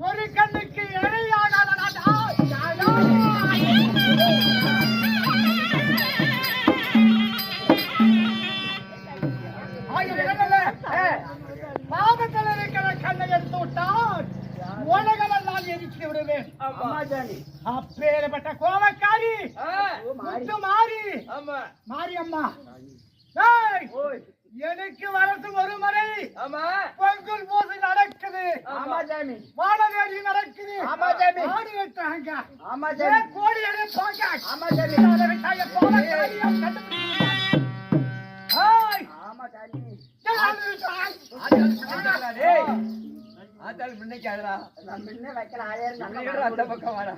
ஒரு கண்ணுக்கு இணையாகாத பாதத்தில் இருக்கிற கண்ணை எடுத்து விட்டால் உலகளெல்லாம் எரிச்சு விடுவேன். அப்பேற்பட்ட கோபக்காரி மாரியம்மா எனக்கு வரது ஒரு முறை பொங்கல் பூசை நடக்குது, வாழவேடி நடக்குது, ஆடு வெட்டாங்க, கோடி எடுப்பாங்க. அந்த பக்கம் வாடா